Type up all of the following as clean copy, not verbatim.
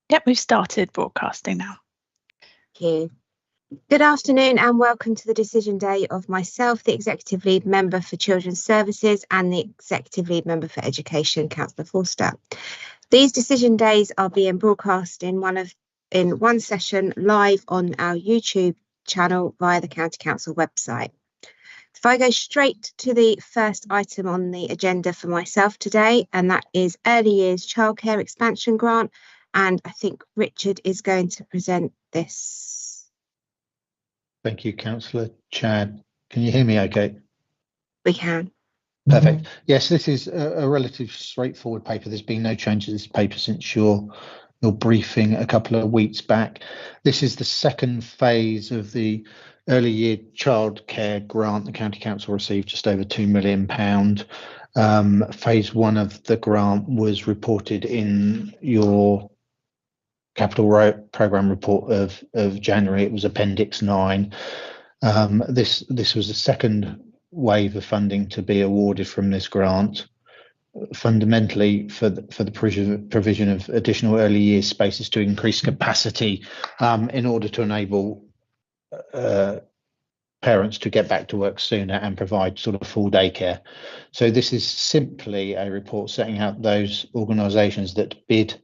Yep, we've started broadcasting now. Thank you. Good afternoon and welcome to the decision day of myself, the Executive Lead Member for Children's Services and the Executive Lead Member for Education, Councillor Forster. These decision days are being broadcast in one session live on our YouTube channel via the County Council website. If I go straight to the first item on the agenda for myself today, and that is Early Years Childcare Expansion Grant, and I think Richard is going to present this. Thank you, Councillor Chad. Can you hear me okay? We can. Perfect. Yes, this is a relatively straightforward paper. There's been no change to this paper since your briefing a couple of weeks back. This is the second phase of the Early Year Childcare Grant. The County Council received just over £2 million. Phase one of the grant was reported in your capital programme report of January. It was Appendix 9. This was the second wave of funding to be awarded from this grant, fundamentally for the provision of additional early years spaces to increase capacity in order to enable parents to get back to work sooner and provide sort of full day care. So this is simply a report setting out those organisations that bid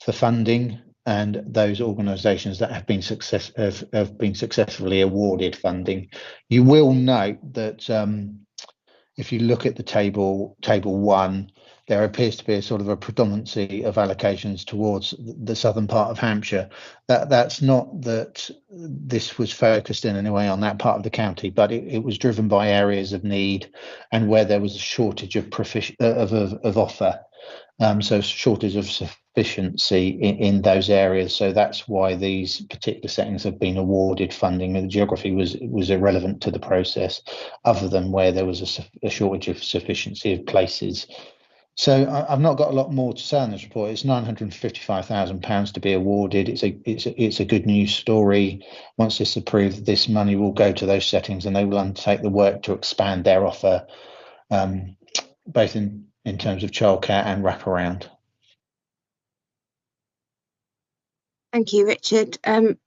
for funding and those organisations that have been successfully awarded funding. You will note that if you look at the table 1, there appears to be a sort of a predominancy of allocations towards the southern part of Hampshire. That's not that this was focused in any way on that part of the county, but it was driven by areas of need and where there was a shortage of offer. So shortage of sufficiency in those areas. So that's why these particular settings have been awarded funding. And the geography was irrelevant to the process, other than where there was a shortage of sufficiency of places. So I've not got a lot more to say on this report. It's £955,000 to be awarded. It's a good news story. Once it's approved, this money will go to those settings and they will undertake the work to expand their offer, both in terms of childcare and wraparound. Thank you, Richard.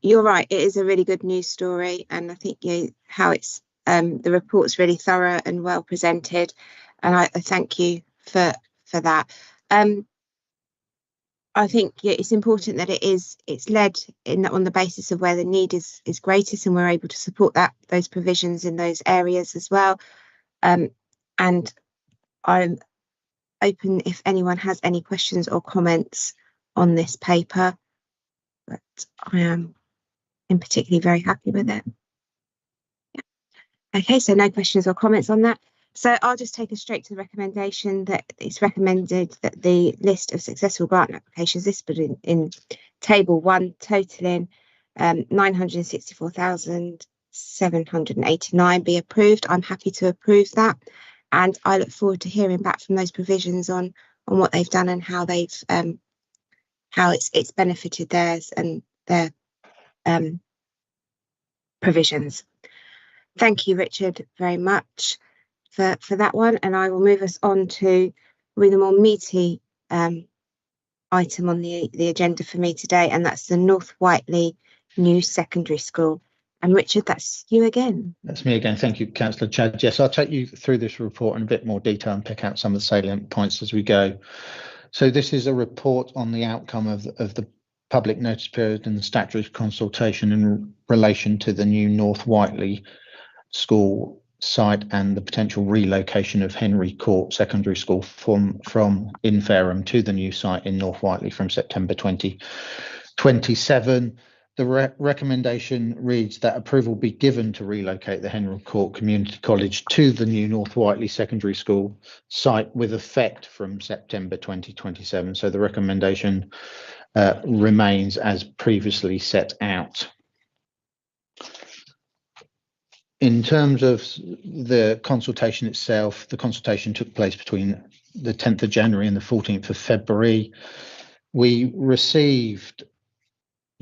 You're right, it is a really good news story, and I think how it's the report's really thorough and well presented, and I thank you for that. I think it's important that it's led on the basis of where the need is greatest, and we're able to support those provisions in those areas as well. And I'm open if anyone has any questions or comments on this paper, but I am particularly very happy with it. Yeah. Okay, so no questions or comments on that. So I'll just take us straight to the recommendation that it's recommended that the list of successful grant applications listed in table 1 totaling £964,789 be approved. I'm happy to approve that. And I look forward to hearing back from those provisions on what they've done and how they've how it's benefited theirs and their provisions. Thank you, Richard, very much for that one. And I will move us on to the more meaty item on the agenda for me today, and that's the North Whiteley New Secondary School. And Richard, that's you again. That's me again. Thank you, Councillor Chad. Yes, I'll take you through this report in a bit more detail and pick out some of the salient points as we go. So this is a report on the outcome of the public notice period and the statutory consultation in relation to the new North Whiteley School site and the potential relocation of Henry Court Secondary School from in Fareham to the new site in North Whiteley from September 2027. The recommendation reads that approval be given to relocate the Henry Court Community College to the new North Whiteley Secondary School site with effect from September 2027. So the recommendation remains as previously set out. In terms of the consultation itself, the consultation took place between the 10th of January and the 14th of February. We received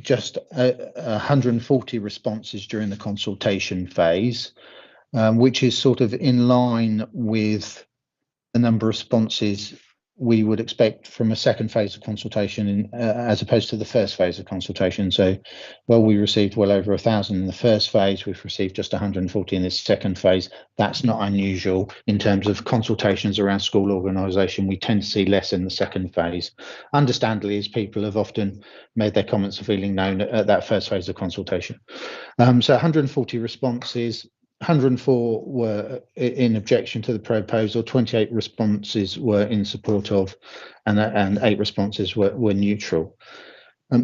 just 140 responses during the consultation phase, which is sort of in line with the number of responses we would expect from a second phase of consultation as opposed to the first phase of consultation. So, well, we received well over 1,000 in the first phase. We've received just 140 in this second phase. That's not unusual in terms of consultations around school organisation. We tend to see less in the second phase, understandably, as people have often made their comments of feeling known at that first phase of consultation. So 140 responses. 104 were in objection to the proposal, 28 responses were in support of, and 8 responses were neutral.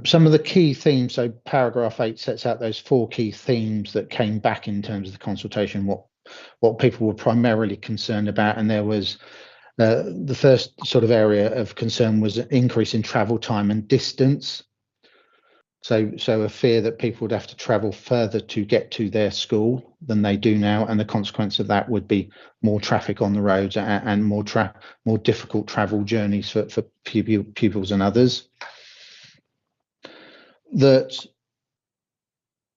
Some of the key themes, so paragraph 8 sets out those 4 key themes that came back in terms of the consultation, what people were primarily concerned about, and there was the first sort of area of concern was an increase in travel time and distance. So a fear that people would have to travel further to get to their school than they do now, and the consequence of that would be more traffic on the roads and more difficult travel journeys for pupils and others. That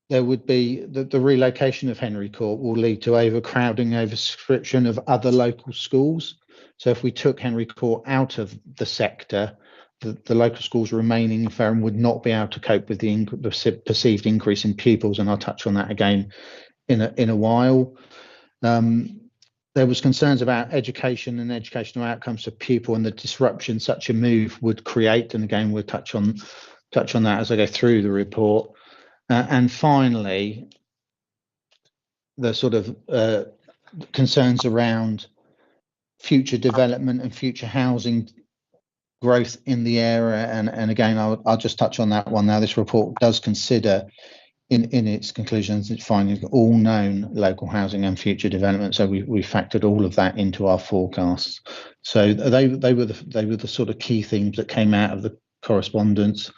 there would be the relocation of Henry Court will lead to overcrowding, oversubscription of other local schools. So if we took Henry Court out of the sector, the local schools remaining in Fareham would not be able to cope with the perceived increase in pupils, and I'll touch on that again in a while. There was concerns about education and educational outcomes for pupil and the disruption such a move would create, and again we'll touch on that as I go through the report. And finally, the sort of concerns around future development and future housing growth in the area, and again I'll just touch on that one now. This report does consider in its conclusions its findings all known local housing and future development, so we factored all of that into our forecasts. So they were the sort of key themes that came out of the correspondence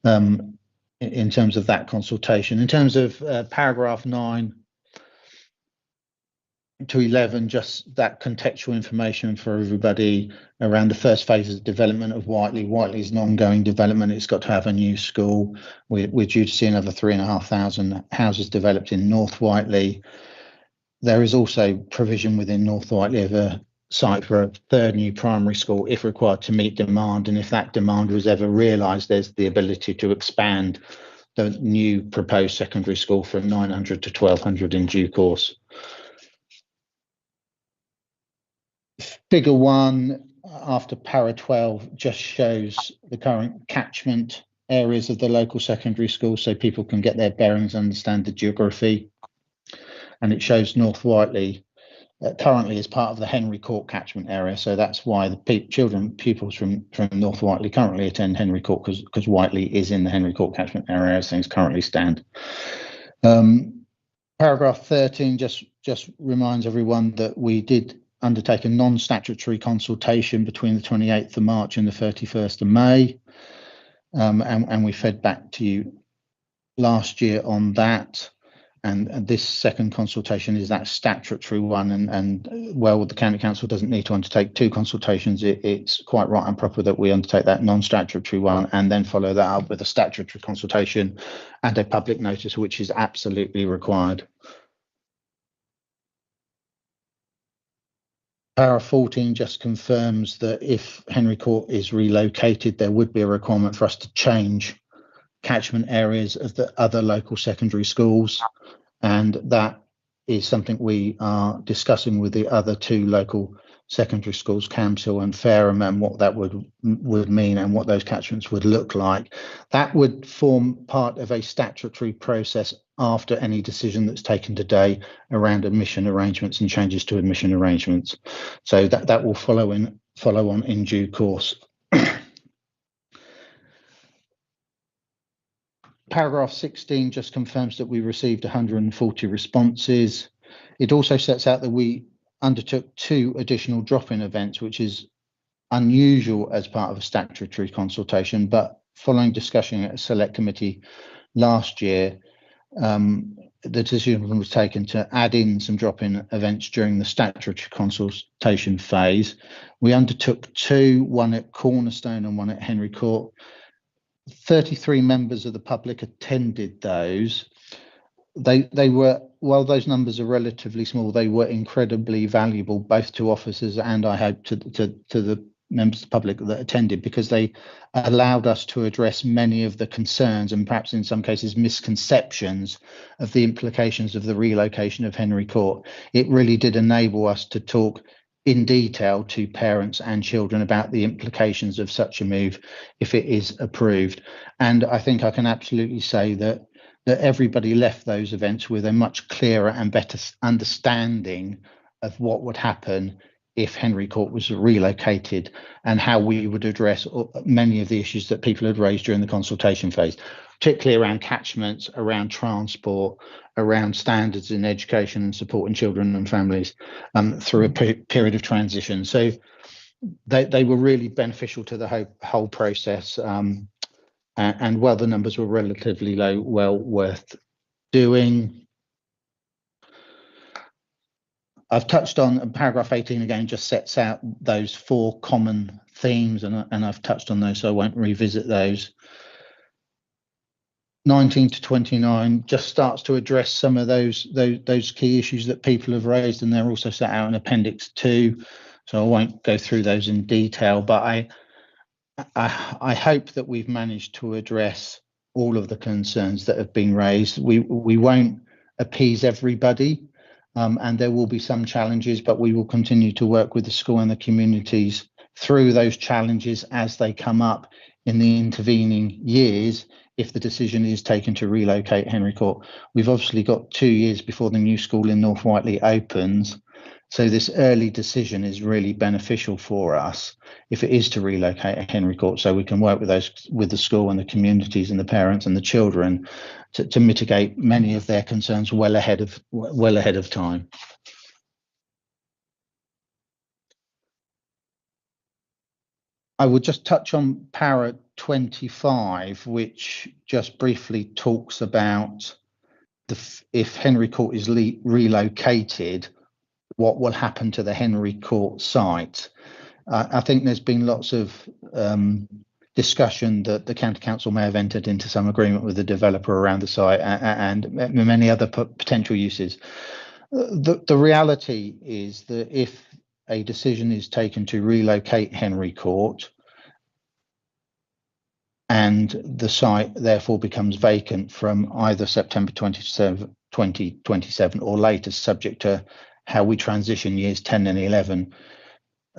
in terms of that consultation. In terms of paragraph 9 to 11, just that contextual information for everybody around the first phase of development of Whiteley. Whiteley is an ongoing development. It's got to have a new school. We're due to see another 3,500 houses developed in North Whiteley. There is also provision within North Whiteley of a site for a third new primary school if required to meet demand, and if that demand was ever realised, there's the ability to expand the new proposed secondary school from 900 to 1,200 in due course. Figure 1 after para 12 just shows the current catchment areas of the local secondary school so people can get their bearings, understand the geography. And it shows North Whiteley currently is part of the Henry Court catchment area. So that's why the pupils from North Whiteley currently attend Henry Court, because Whiteley is in the Henry Court catchment area as things currently stand. Paragraph 13 just reminds everyone that we did undertake a non-statutory consultation between the 28th of March and the 31st of May. And we fed back to you last year on that. And this second consultation is that statutory one. And well, the County Council doesn't need to undertake 2 consultations. It's quite right and proper that we undertake that non-statutory one and then follow that up with a statutory consultation and a public notice, which is absolutely required. Para 14 just confirms that if Henry Court is relocated, there would be a requirement for us to change catchment areas of the other local secondary schools, and that is something we are discussing with the other 2 local secondary schools, Camshill and Fareham, and what that would mean and what those catchments would look like. That would form part of a statutory process after any decision that's taken today around admission arrangements and changes to admission arrangements. So that will follow on in due course. Paragraph 16 just confirms that we received 140 responses. It also sets out that we undertook 2 additional drop-in events, which is unusual as part of a statutory consultation, but following discussion at a select committee last year, the decision was taken to add in some drop-in events during the statutory consultation phase. We undertook 2, one at Cornerstone and one at Henry Court. 33 members of the public attended those. They were, while those numbers are relatively small, they were incredibly valuable both to officers and I hope to the members of the public that attended, because they allowed us to address many of the concerns and perhaps in some cases misconceptions of the implications of the relocation of Henry Court. It really did enable us to talk in detail to parents and children about the implications of such a move if it is approved. And I think I can absolutely say that everybody left those events with a much clearer and better understanding of what would happen if Henry Court was relocated and how we would address many of the issues that people had raised during the consultation phase, particularly around catchments, around transport, around standards in education and supporting children and families through a period of transition. So they were really beneficial to the whole process. And while the numbers were relatively low, well worth doing. I've touched on paragraph 18 again, just sets out those 4 common themes, and I've touched on those, so I won't revisit those. 19 to 29 just starts to address some of those key issues that people have raised, and they're also set out in Appendix 2, so I won't go through those in detail, but I hope that we've managed to address all of the concerns that have been raised. We won't appease everybody. And there will be some challenges, but we will continue to work with the school and the communities through those challenges as they come up in the intervening years if the decision is taken to relocate Henry Court. We've obviously got 2 years before the new school in North Whiteley opens, so this early decision is really beneficial for us if it is to relocate Henry Court, so we can work with the school and the communities and the parents and the children to mitigate many of their concerns well ahead of time. I would just touch on para 25, which just briefly talks about if Henry Court is relocated, what will happen to the Henry Court site. I think there's been lots of discussion that the County Council may have entered into some agreement with the developer around the site and many other potential uses. The reality is that if a decision is taken to relocate Henry Court and the site therefore becomes vacant from either September 2027 or later, subject to how we transition years 10 and 11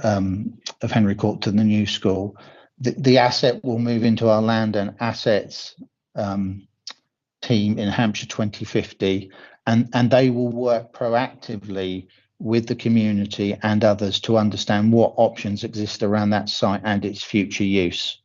of Henry Court to the new school, the asset will move into our land and assets team in Hampshire 2050, and they will work proactively with the community and others to understand what options exist around that site and its future use.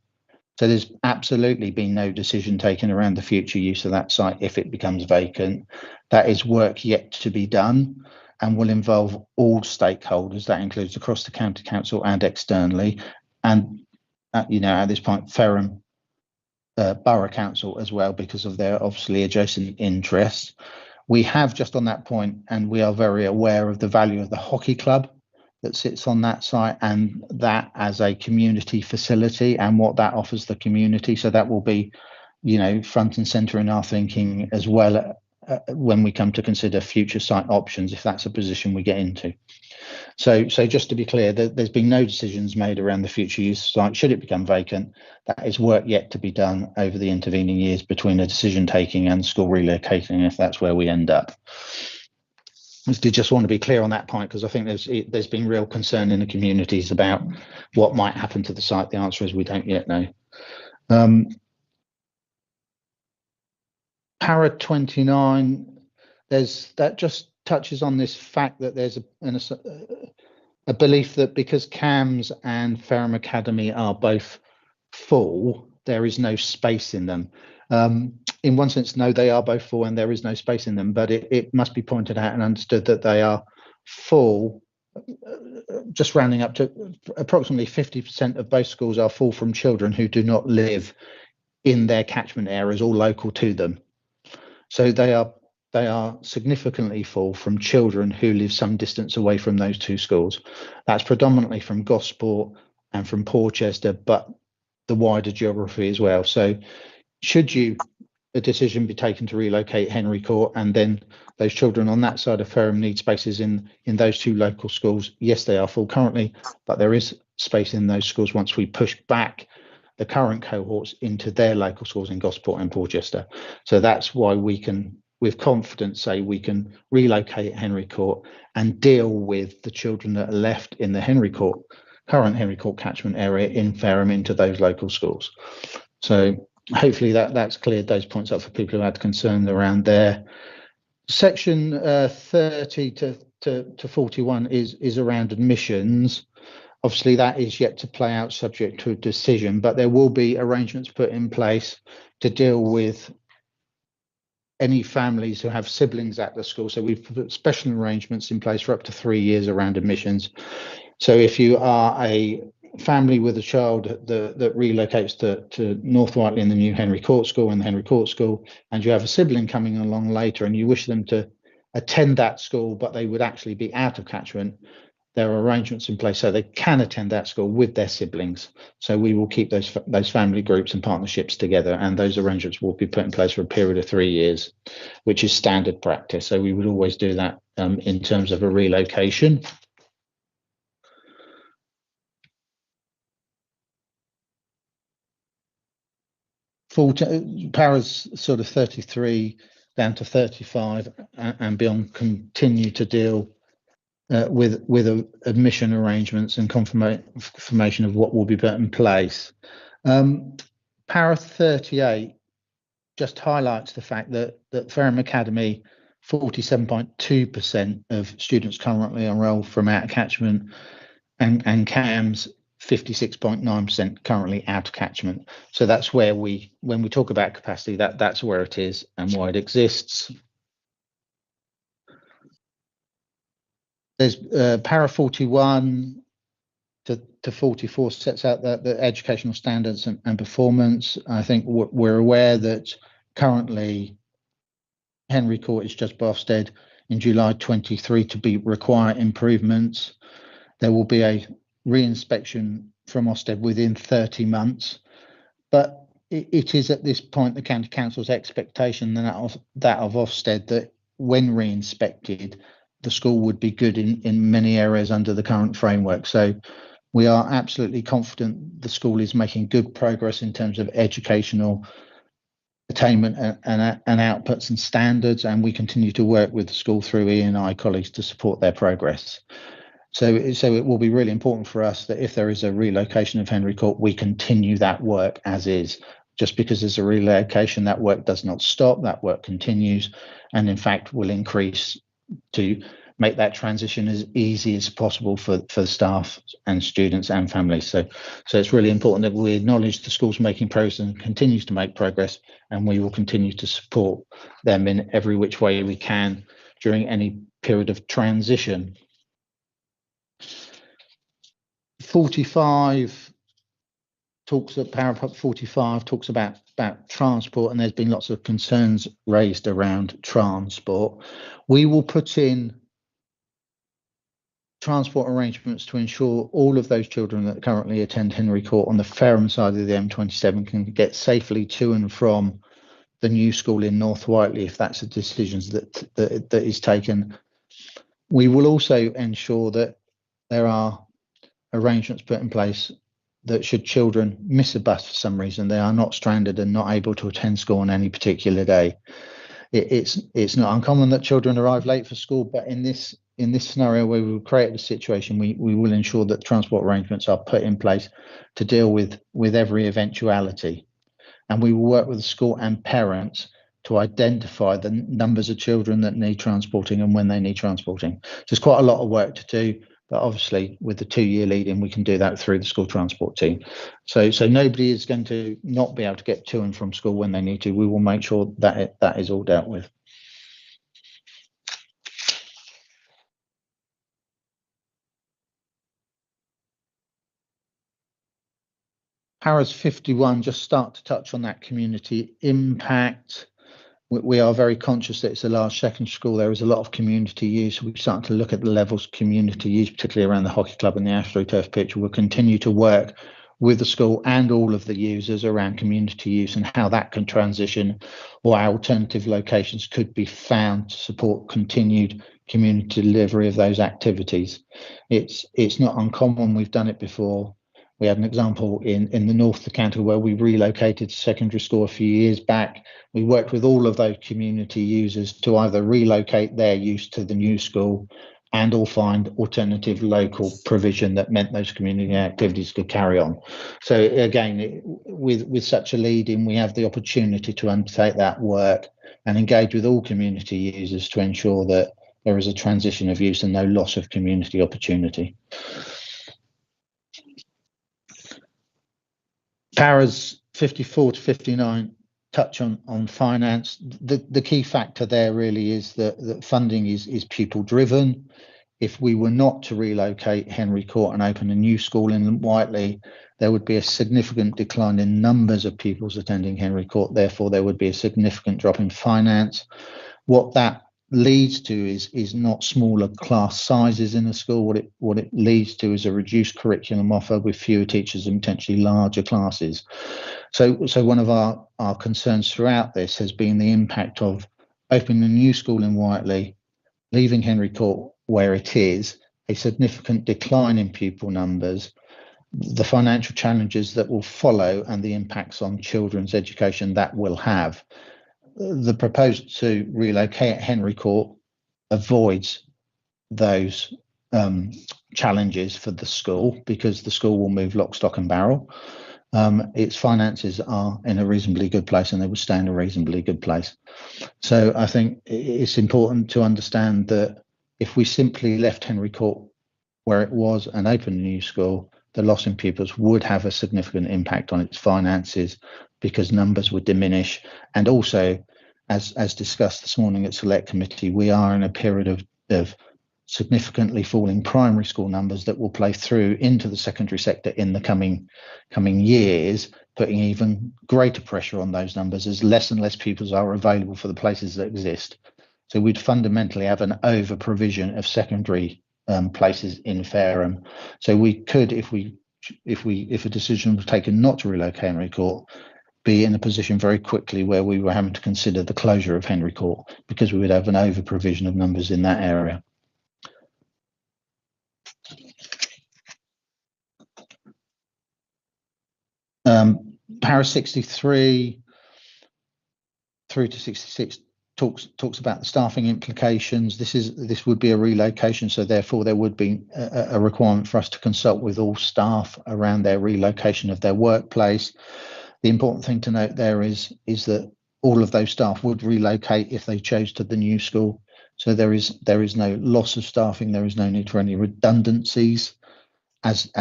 So there's absolutely been no decision taken around the future use of that site if it becomes vacant. That is work yet to be done and will involve all stakeholders. That includes across the County Council and externally, and at this point, Ferrum Borough Council as well, because of their obviously adjacent interests. We have just on that point, and we are very aware of the value of the hockey club that sits on that site and that as a community facility and what that offers the community. So that will be, front and centre in our thinking as well when we come to consider future site options, if that's a position we get into. So just to be clear, there's been no decisions made around the future use site should it become vacant. That is work yet to be done over the intervening years between a decision taking and school relocating, if that's where we end up. I just want to be clear on that point, because I think there's been real concern in the communities about what might happen to the site. The answer is we don't yet know. Para 29, that just touches on this fact that there's a belief that because CAMS and Ferrum Academy are both full, there is no space in them. In one sense, no, they are both full and there is no space in them, but it must be pointed out and understood that they are full, just rounding up to approximately 50% of both schools are full from children who do not live in their catchment areas or local to them. So they are significantly full from children who live some distance away from those two schools. That's predominantly from Gosport and from Porchester, but the wider geography as well. So should a decision be taken to relocate Henry Court and then those children on that side of Ferrum need spaces in those two local schools, yes, they are full currently, but there is space in those schools once we push back the current cohorts into their local schools in Gosport and Portchester. So that's why we can, with confidence, say we can relocate Henry Court and deal with the children that are left in the current Henry Court catchment area in Fareham into those local schools. So hopefully that's cleared those points up for people who had concerns around there. Section 30 to 41 is around admissions. Obviously, that is yet to play out subject to a decision, but there will be arrangements put in place to deal with any families who have siblings at the school. So we've put special arrangements in place for up to 3 years around admissions. So if you are a family with a child that relocates to North Whiteley in the new Henry Court School and the Henry Court School, and you have a sibling coming along later and you wish them to attend that school, but they would actually be out of catchment, there are arrangements in place so they can attend that school with their siblings. So we will keep those family groups and partnerships together, and those arrangements will be put in place for a period of 3 years, which is standard practice. So we would always do that in terms of a relocation. Paras sort of 33 down to 35 and beyond continue to deal with admission arrangements and confirmation of what will be put in place. Para 38 just highlights the fact that Fareham Academy, 47.2% of students currently enrolled from out of catchment, and CAMS 56.9% currently out of catchment. So that's where when we talk about capacity, that's where it is and why it exists. There's Para 41 to 44 sets out the educational standards and performance. I think we're aware that currently Henry Court is just by Ofsted in July 23 to require improvements. There will be a re-inspection from Ofsted within 30 months, but it is at this point the County Council's expectation that of Ofsted that when re-inspected, the school would be good in many areas under the current framework. So we are absolutely confident the school is making good progress in terms of educational attainment and outputs and standards, and we continue to work with the school through E&I colleagues to support their progress. So it will be really important for us that if there is a relocation of Henry Court, we continue that work as is. Just because there's a relocation, that work does not stop, that work continues, and in fact will increase to make that transition as easy as possible for staff and students and families. So it's really important that we acknowledge the school's making progress and continues to make progress, and we will continue to support them in every which way we can during any period of transition. 45 talks at Parapet 45 talks about transport, and there's been lots of concerns raised around transport. We will put in transport arrangements to ensure all of those children that currently attend Henry Court on the Fareham side of the M27 can get safely to and from the new school in North Whiteley if that's a decision that is taken. We will also ensure that there are arrangements put in place that should children miss a bus for some reason, they are not stranded and not able to attend school on any particular day. It's not uncommon that children arrive late for school, but in this scenario where we've created a situation, we will ensure that transport arrangements are put in place to deal with every eventuality. And we will work with the school and parents to identify the numbers of children that need transporting and when they need transporting. So there's quite a lot of work to do, but obviously with the 2-year lead-in, we can do that through the school transport team. So nobody is going to not be able to get to and from school when they need to. We will make sure that that is all dealt with. Paras 51, just start to touch on that community impact. We are very conscious that it's a large secondary school. There is a lot of community use. We're starting to look at the levels of community use, particularly around the hockey club and the AstroTurf pitch. We'll continue to work with the school and all of the users around community use and how that can transition, or alternative locations could be found to support continued community delivery of those activities. It's not uncommon. We've done it before. We had an example in the north of the county where we relocated to secondary school a few years back. We worked with all of those community users to either relocate their use to the new school and or find alternative local provision that meant those community activities could carry on. So again, with such a lead-in, we have the opportunity to undertake that work and engage with all community users to ensure that there is a transition of use and no loss of community opportunity. Paras 54 to 59 touch on finance. The key factor there really is that funding is pupil driven. If we were not to relocate Henry Court and open a new school in Whiteley, there would be a significant decline in numbers of pupils attending Henry Court. Therefore, there would be a significant drop in finance. What that leads to is not smaller class sizes in a school. What it leads to is a reduced curriculum offer with fewer teachers and potentially larger classes. So one of our concerns throughout this has been the impact of opening a new school in Whiteley, leaving Henry Court where it is, a significant decline in pupil numbers, the financial challenges that will follow, and the impacts on children's education that will have. The proposal to relocate Henry Court avoids those challenges for the school, because the school will move lock, stock and barrel. Its finances are in a reasonably good place, and they will stay in a reasonably good place. So I think it's important to understand that if we simply left Henry Court where it was and opened a new school, the loss in pupils would have a significant impact on its finances, because numbers would diminish. And also, as discussed this morning at Select Committee, we are in a period of significantly falling primary school numbers that will play through into the secondary sector in the coming years, putting even greater pressure on those numbers as less and less pupils are available for the places that exist. So we'd fundamentally have an over provision of secondary places in Fareham. So we could, if a decision was taken not to relocate Henry Court, be in a position very quickly where we were having to consider the closure of Henry Court, because we would have an over provision of numbers in that area. Para 63 through to 66 talks about the staffing implications. This would be a relocation, so therefore there would be a requirement for us to consult with all staff around their relocation of their workplace. The important thing to note there is that all of those staff would relocate if they chose to the new school. So there is no loss of staffing. There is no need for any redundancies, as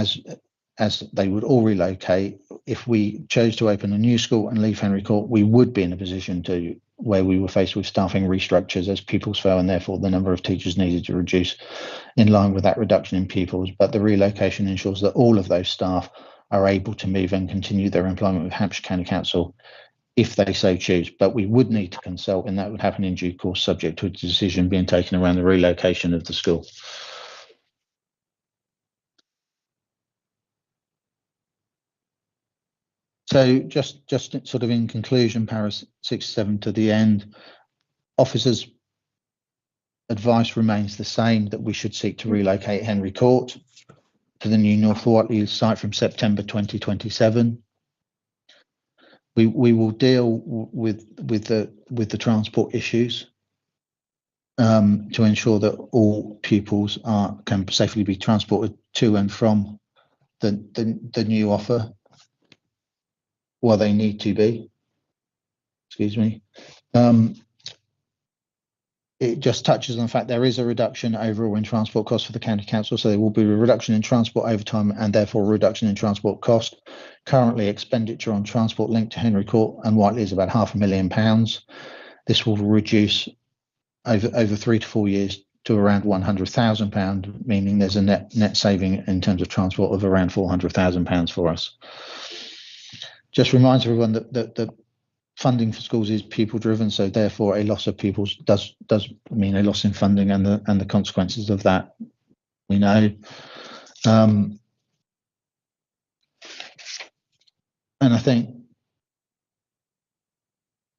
they would all relocate. If we chose to open a new school and leave Henry Court, we would be in a position where we were faced with staffing restructures as pupils fell, and therefore the number of teachers needed to reduce in line with that reduction in pupils. But the relocation ensures that all of those staff are able to move and continue their employment with Hampshire County Council if they so choose. But we would need to consult, and that would happen in due course, subject to a decision being taken around the relocation of the school. So just sort of in conclusion, para 67 to the end, officers' advice remains the same, that we should seek to relocate Henry Court to the new North Whiteley site from September 2027. We will deal with the transport issues to ensure that all pupils can safely be transported to and from the new offer, well, they need to be. Excuse me. It just touches on the fact there is a reduction overall in transport costs for the County Council, so there will be a reduction in transport overtime and therefore a reduction in transport cost. Currently, expenditure on transport linked to Henry Court and Whiteley is about £500,000. This will reduce over 3 to 4 years to around £100,000, meaning there's a net saving in terms of transport of around £400,000 for us. Just reminds everyone that the funding for schools is pupil driven, so therefore a loss of pupils does mean a loss in funding, and the consequences of that we know. I think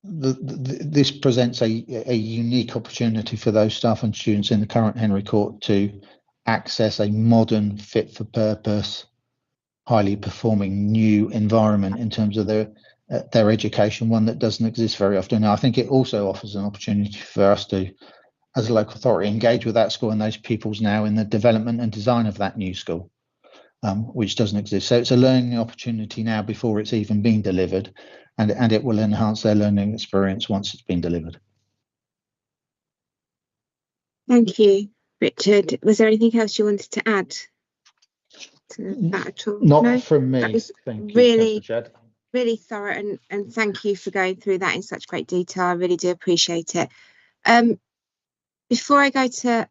this presents a unique opportunity for those staff and students in the current Henry Court to access a modern, fit for purpose, highly performing new environment in terms of their education, one that doesn't exist very often. Now, I think it also offers an opportunity for us to, as a local authority, engage with that school and those pupils now in the development and design of that new school, which doesn't exist. So it's a learning opportunity now before it's even been delivered, and it will enhance their learning experience once it's been delivered. Thank you, Richard. Was there anything else you wanted to add to that at all? Not from me. That was Thank really, you, really thorough, and thank you for going through that in such great detail. I really do appreciate it. Before I go to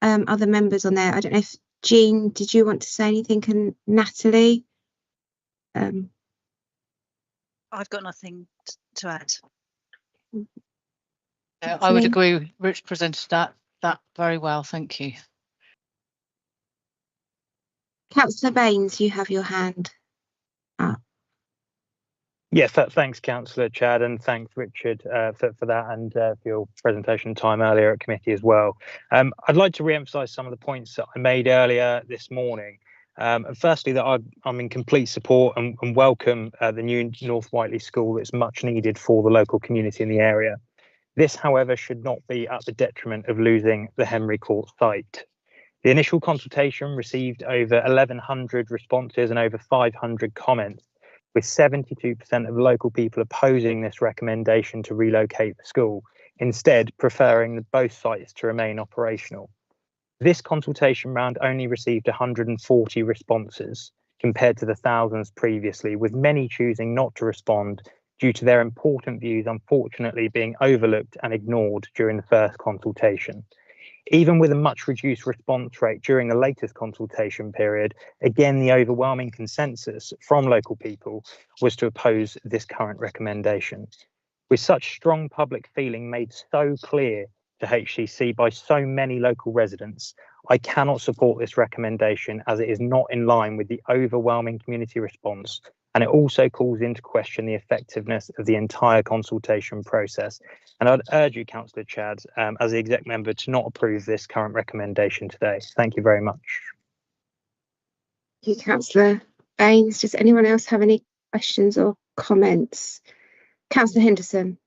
other members on there, I don't know if Jean, did you want to say anything? And Natalie? I've got nothing to add. I would agree. Rich presented that very well. Thank you. Councillor Baines, you have your hand up. Yes, thanks, Councillor Chad, and thanks, Richard, for that, and for your presentation time earlier at committee as well. I'd like to re-emphasise some of the points that I made earlier this morning. And firstly, that I'm in complete support and welcome the new North Whiteley School that's much needed for the local community in the area. This, however, should not be at the detriment of losing the Henry Court site. The initial consultation received over 1,100 responses and over 500 comments, with 72% of local people opposing this recommendation to relocate the school, instead preferring both sites to remain operational. This consultation round only received 140 responses compared to the thousands previously, with many choosing not to respond due to their important views unfortunately being overlooked and ignored during the first consultation. Even with a much reduced response rate during the latest consultation period, again, the overwhelming consensus from local people was to oppose this current recommendation. With such strong public feeling made so clear to HCC by so many local residents, I cannot support this recommendation as it is not in line with the overwhelming community response, and it also calls into question the effectiveness of the entire consultation process. And I'd urge you, Councillor Chad, as the exec member, to not approve this current recommendation today. Thank you very much. Thank you, Councillor Baines. Does anyone else have any questions or comments? Councillor Henderson.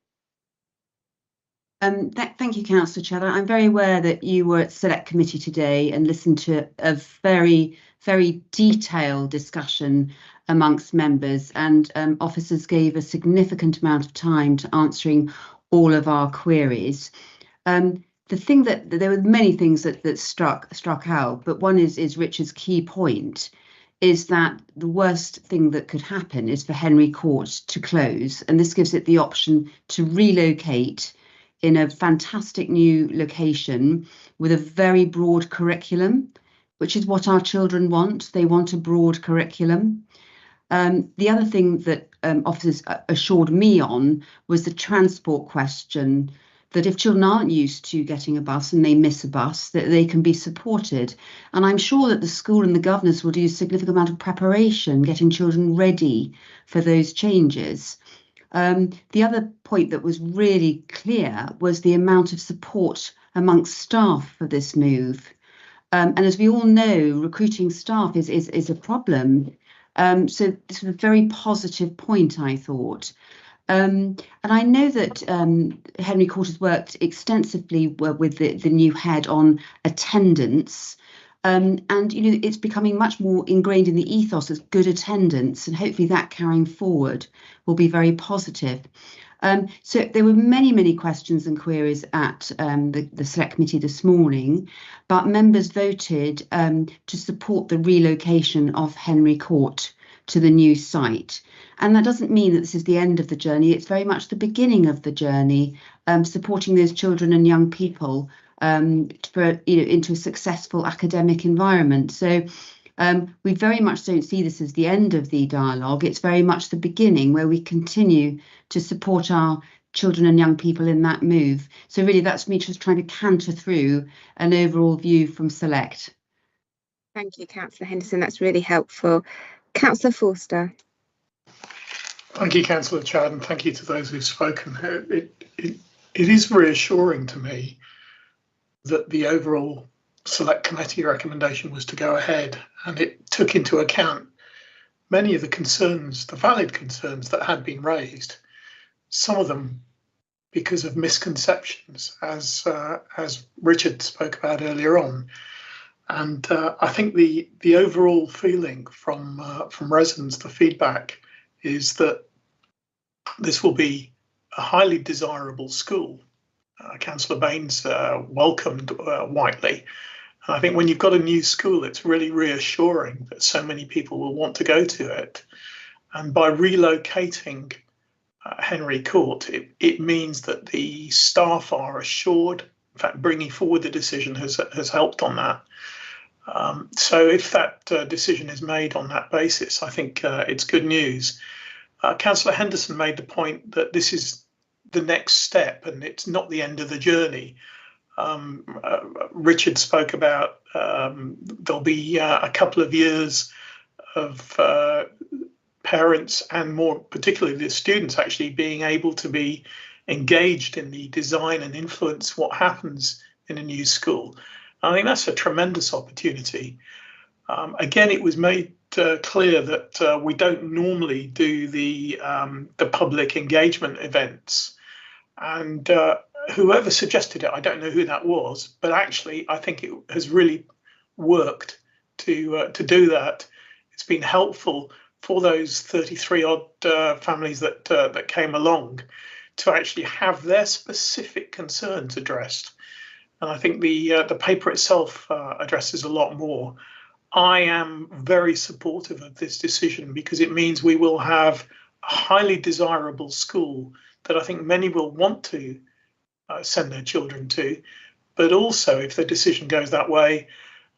Thank you, Councillor Chad. I'm very aware that you were at Select Committee today and listened to a very, very detailed discussion amongst members, and officers gave a significant amount of time to answering all of our queries. The thing that there were many things that struck out, but one is Richard's key point, is that the worst thing that could happen is for Henry Court to close, and this gives it the option to relocate in a fantastic new location with a very broad curriculum, which is what our children want. They want a broad curriculum. The other thing that officers assured me on was the transport question, that if children aren't used to getting a bus and they miss a bus, that they can be supported. And I'm sure that the school and the governors will do a significant amount of preparation, getting children ready for those changes. The other point that was really clear was the amount of support amongst staff for this move. And as we all know, recruiting staff is a problem. So this was a very positive point, I thought. And I know that Henry Court has worked extensively with the new head on attendance. And, you know, it's becoming much more ingrained in the ethos as good attendance, and hopefully that carrying forward will be very positive. So there were many questions and queries at the Select Committee this morning, but members voted to support the relocation of Henry Court to the new site. And that doesn't mean that this is the end of the journey. It's very much the beginning of the journey, supporting those children and young people into a successful academic environment. So we very much don't see this as the end of the dialogue. It's very much the beginning, where we continue to support our children and young people in that move. So really that's me just trying to canter through an overall view from Select. Thank you, Councillor Henderson. That's really helpful. Councillor Forster. Thank you, Councillor Chad, and thank you to those who've spoken. It is reassuring to me that the overall select committee recommendation was to go ahead, and it took into account many of the concerns, the valid concerns that had been raised, some of them because of misconceptions, as Richard spoke about earlier on. And I think the overall feeling from residents, the feedback, is that this will be a highly desirable school. Councillor Baines welcomed Whiteley. And I think when you've got a new school, it's really reassuring that so many people will want to go to it. And by relocating Henry Court, it means that the staff are assured. In fact, bringing forward the decision has helped on that. So if that decision is made on that basis, I think it's good news. Councillor Henderson made the point that this is the next step and it's not the end of the journey. Richard spoke about there'll be a couple of years of parents and more particularly the students actually being able to be engaged in the design and influence what happens in a new school. I think that's a tremendous opportunity. Again, it was made clear that we don't normally do the public engagement events, and whoever suggested it, I don't know who that was, but actually I think it has really worked to do that. It's been helpful for those 33 odd families that came along to actually have their specific concerns addressed. And I think the paper itself addresses a lot more. I am very supportive of this decision because it means we will have a highly desirable school that I think many will want to send their children to. But also, if the decision goes that way,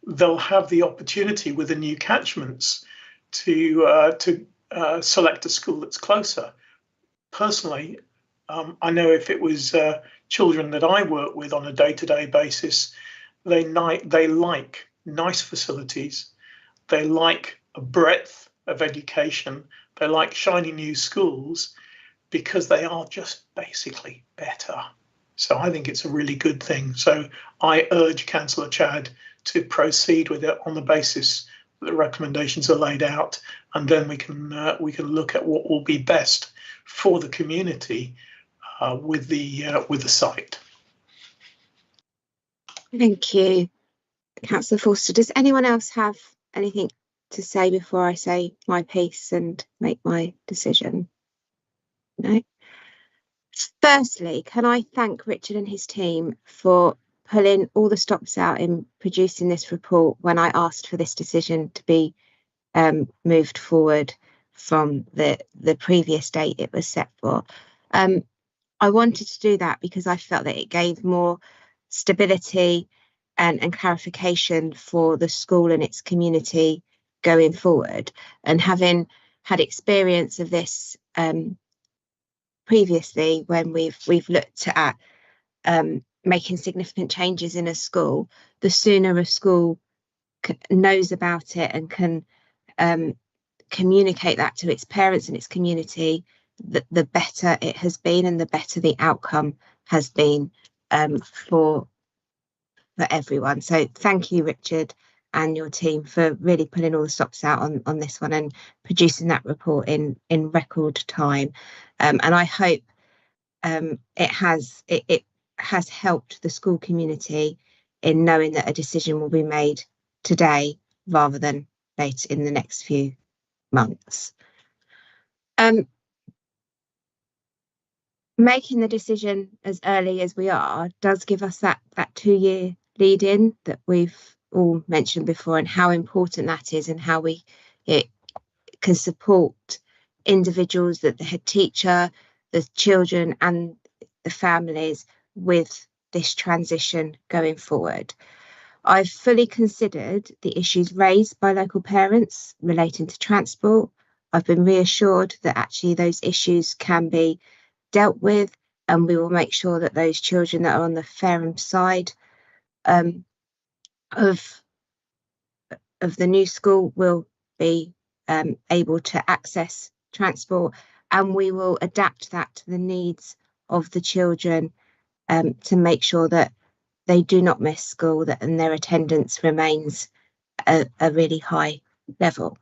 they'll have the opportunity with the new catchments to select a school that's closer. Personally, I know if it was children that I work with on a day-to-day basis, they like nice facilities, they like a breadth of education, they like shiny new schools because they are just basically better. So I think it's a really good thing. So I urge Councillor Chad to proceed with it on the basis that the recommendations are laid out, and then we can look at what will be best for the community with the site. Thank you, Councillor Forster. Does anyone else have anything to say before I say my piece and make my decision? No? Firstly, can I thank Richard and his team for pulling all the stops out in producing this report when I asked for this decision to be moved forward from the previous date it was set for. I wanted to do that because I felt that it gave more stability and clarification for the school and its community going forward. And having had experience of this previously, when we've looked at making significant changes in a school, the sooner a school knows about it and can communicate that to its parents and its community, the better it has been and the better the outcome has been for everyone. So thank you, Richard, and your team for really pulling all the stops out on this one and producing that report in record time. And I hope it has helped the school community in knowing that a decision will be made today rather than later in the next few months. Making the decision as early as we are does give us that 2-year lead in that we've all mentioned before, and how important that is, and how it can support individuals, that the head teacher, the children and the families with this transition going forward. I've fully considered the issues raised by local parents relating to transport. I've been reassured that actually those issues can be dealt with, and we will make sure that those children that are on the Fareham side of the new school will be able to access transport, and we will adapt that to the needs of the children to make sure that they do not miss school, and their attendance remains a really high level.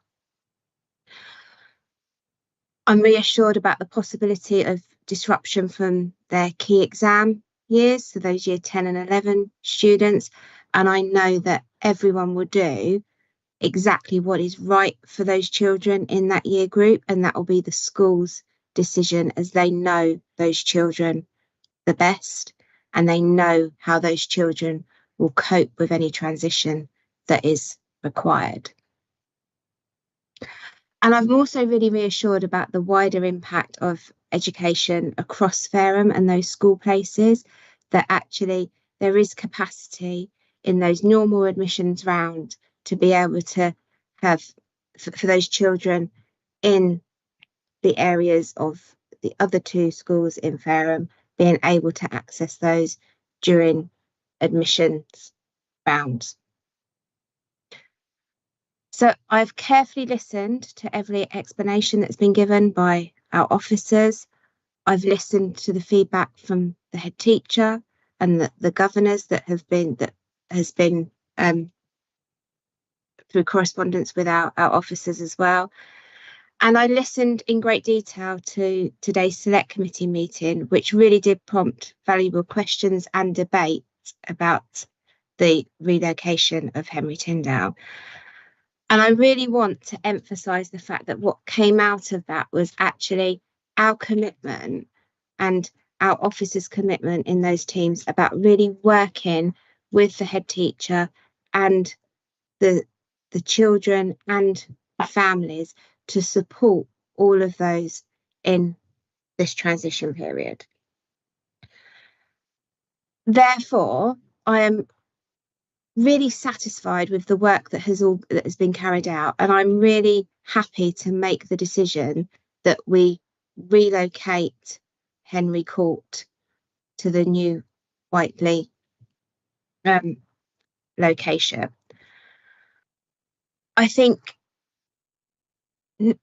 I'm reassured about the possibility of disruption from their key exam years, so those year 10 and 11 students, and I know that everyone will do exactly what is right for those children in that year group, and that will be the school's decision, as they know those children the best and they know how those children will cope with any transition that is required. And I'm also really reassured about the wider impact of education across Fareham and those school places, that actually there is capacity in those normal admissions round to be able to have, for those children in the areas of the other two schools in Fareham, being able to access those during admissions rounds. So I've carefully listened to every explanation that's been given by our officers. I've listened to the feedback from the head teacher and the governors that has been through correspondence with our officers as well. And I listened in great detail to today's select committee meeting, which really did prompt valuable questions and debate about the relocation of Henry Tyndale. And I really want to emphasise the fact that what came out of that was actually our commitment and our officers' commitment in those teams about really working with the head teacher and the children and the families to support all of those in this transition period. Therefore, I am really satisfied with the work that has been carried out, and I'm really happy to make the decision that we relocate Henry Court to the new Whiteley location. I think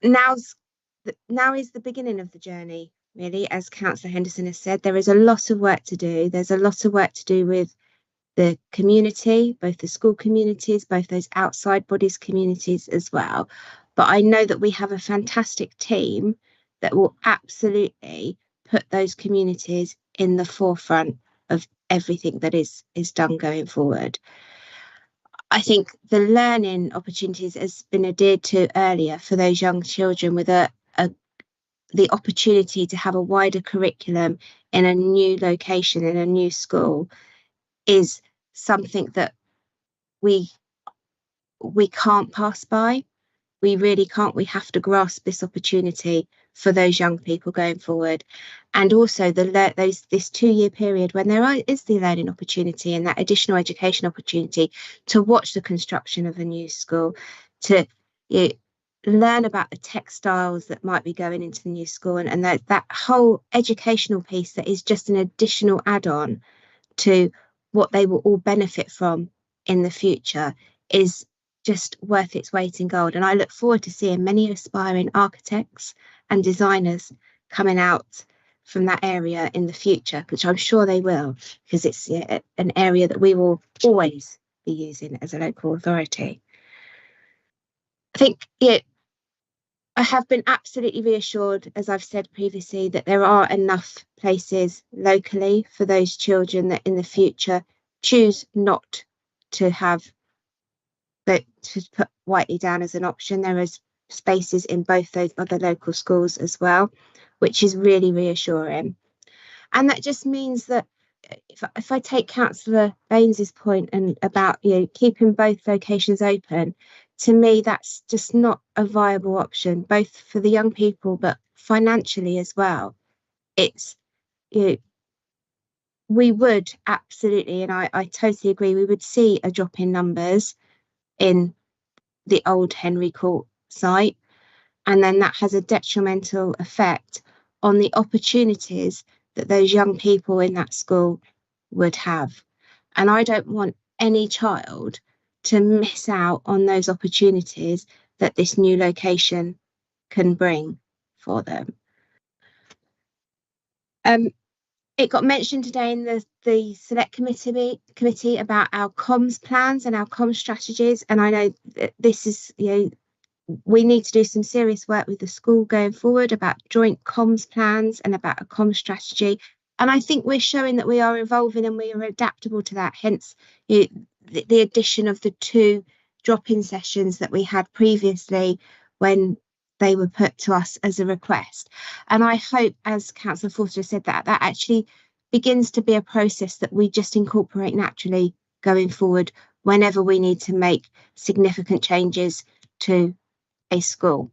now is the beginning of the journey, really, as Councillor Henderson has said. There is a lot of work to do. There's a lot of work to do with the community, both the school communities, both those outside bodies communities as well. But I know that we have a fantastic team that will absolutely put those communities in the forefront of everything that is done going forward. I think the learning opportunities has been adhered to earlier for those young children with the opportunity to have a wider curriculum in a new location, in a new school, is something that we can't pass by. We really can't. We have to grasp this opportunity for those young people going forward. And also this 2-year period when there is the learning opportunity and that additional education opportunity to watch the construction of a new school, to learn about the textiles that might be going into the new school, and that whole educational piece that is just an additional add-on to what they will all benefit from in the future is just worth its weight in gold. And I look forward to seeing many aspiring architects and designers coming out from that area in the future, which I'm sure they will, because it's an area that we will always be using as a local authority. I think I have been absolutely reassured, as I've said previously, that there are enough places locally for those children that in the future choose not to put Whiteley down as an option. There is spaces in both those other local schools as well, which is really reassuring. And that just means that if I take Councillor Baines's point and about keeping both locations open, to me that's just not a viable option, both for the young people but financially as well. It's we would absolutely, and I totally agree, we would see a drop in numbers in the old Henry Court site, and then that has a detrimental effect on the opportunities that those young people in that school would have. And I don't want any child to miss out on those opportunities that this new location can bring for them. It got mentioned today in the select committee about our comms plans and our comms strategies, and I know that this is, we need to do some serious work with the school going forward about joint comms plans and about a comms strategy. And I think we're showing that we are evolving and we are adaptable to that. Hence, the addition of the 2 drop-in sessions that we had previously when they were put to us as a request. And I hope, as Councillor Forster said, that actually begins to be a process that we just incorporate naturally going forward whenever we need to make significant changes to a school.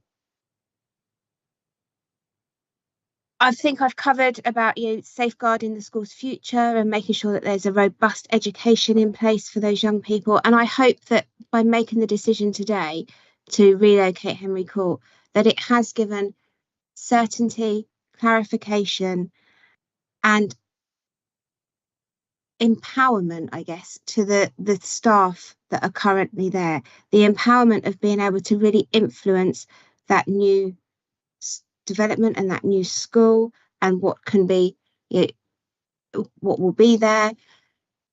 I think I've covered about safeguarding the school's future and making sure that there's a robust education in place for those young people. And I hope that by making the decision today to relocate Henry Court, that it has given certainty, clarification, and empowerment, I guess, to the staff that are currently there. The empowerment of being able to really influence that new development and that new school and what can be, what will be there.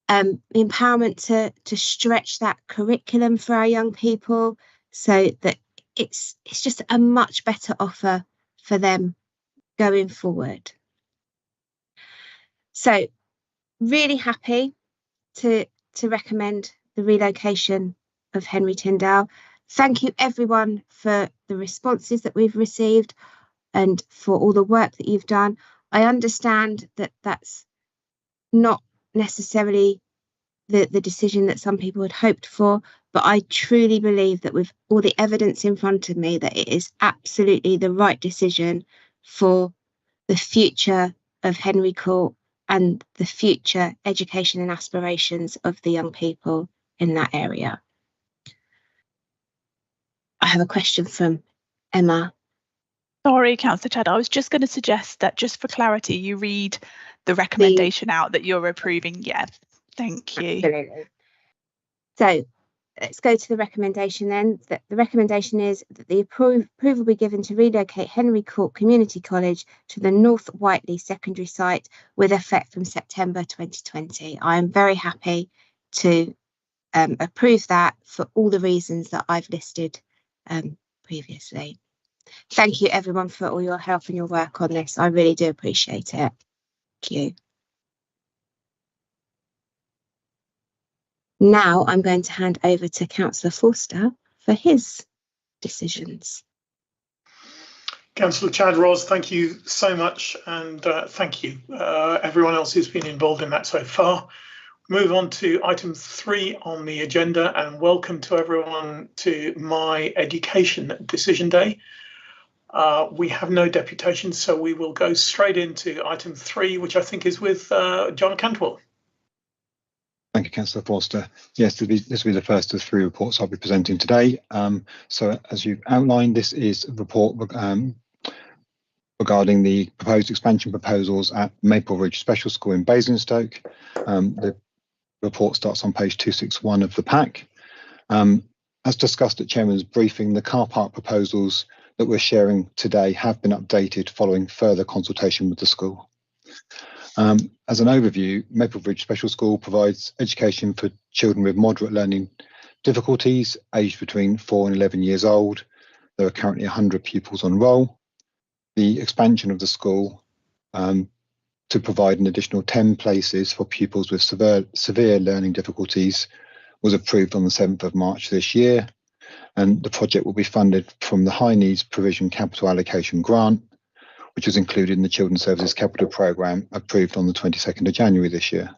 The empowerment to stretch that curriculum for our young people so that it's just a much better offer for them going forward. So really happy to recommend the relocation of Henry Tyndale. Thank you everyone for the responses that we've received and for all the work that you've done. I understand that that's not necessarily the decision that some people had hoped for, but I truly believe that with all the evidence in front of me, that it is absolutely the right decision for the future of Henry Court and the future education and aspirations of the young people in that area. I have a question from Emma. Sorry, Councillor Chad, I was just going to suggest that just for clarity, you read the recommendation out that you're approving. Yeah, thank you. Absolutely. So let's go to the recommendation then. The recommendation is that the approval be given to relocate Henry Court Community College to the North Whiteley secondary site with effect from September 2020. I am very happy to approve that for all the reasons that I've listed previously. Thank you everyone for all your help and your work on this. I really do appreciate it. Thank you. Now I'm going to hand over to Councillor Forster for his decisions. Councillor Chad Ross, thank you so much, and thank you everyone else who's been involved in that so far. Move on to item 3 on the agenda, and welcome to everyone to my education decision day. We have no deputation, so we will go straight into item 3, which I think is with John Cantwell. Thank you, Councillor Forster. Yes, this will be the first of 3 reports I'll be presenting today. So as you've outlined, this is a report regarding the proposed expansion proposals at Maple Ridge Special School in Basingstoke. The report starts on page 261 of the pack. As discussed at Chairman's briefing, the car park proposals that we're sharing today have been updated following further consultation with the school. As an overview, Maple Ridge Special School provides education for children with moderate learning difficulties aged between 4 and 11 years old. There are currently 100 pupils on roll. The expansion of the school to provide an additional 10 places for pupils with severe learning difficulties was approved on the 7th of March this year, and the project will be funded from the High Needs Provision Capital Allocation Grant, which was included in the Children's Services Capital Programme approved on the 22nd of January this year.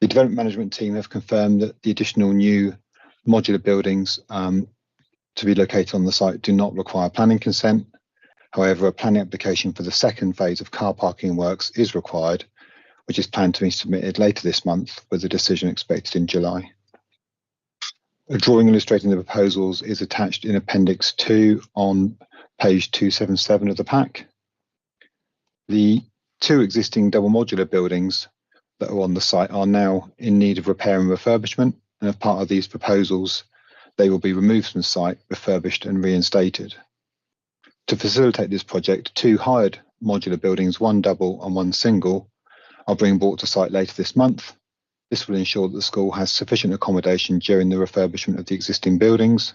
The development management team have confirmed that the additional new modular buildings to be located on the site do not require planning consent. However, a planning application for the second phase of car parking works is required, which is planned to be submitted later this month, with a decision expected in July. A drawing illustrating the proposals is attached in Appendix 2 on page 277 of the pack. The 2 existing double modular buildings that are on the site are now in need of repair and refurbishment, and as part of these proposals, they will be removed from the site, refurbished and reinstated. To facilitate this project, 2 hired modular buildings, 1 double and 1 single, are being brought to site later this month. This will ensure that the school has sufficient accommodation during the refurbishment of the existing buildings.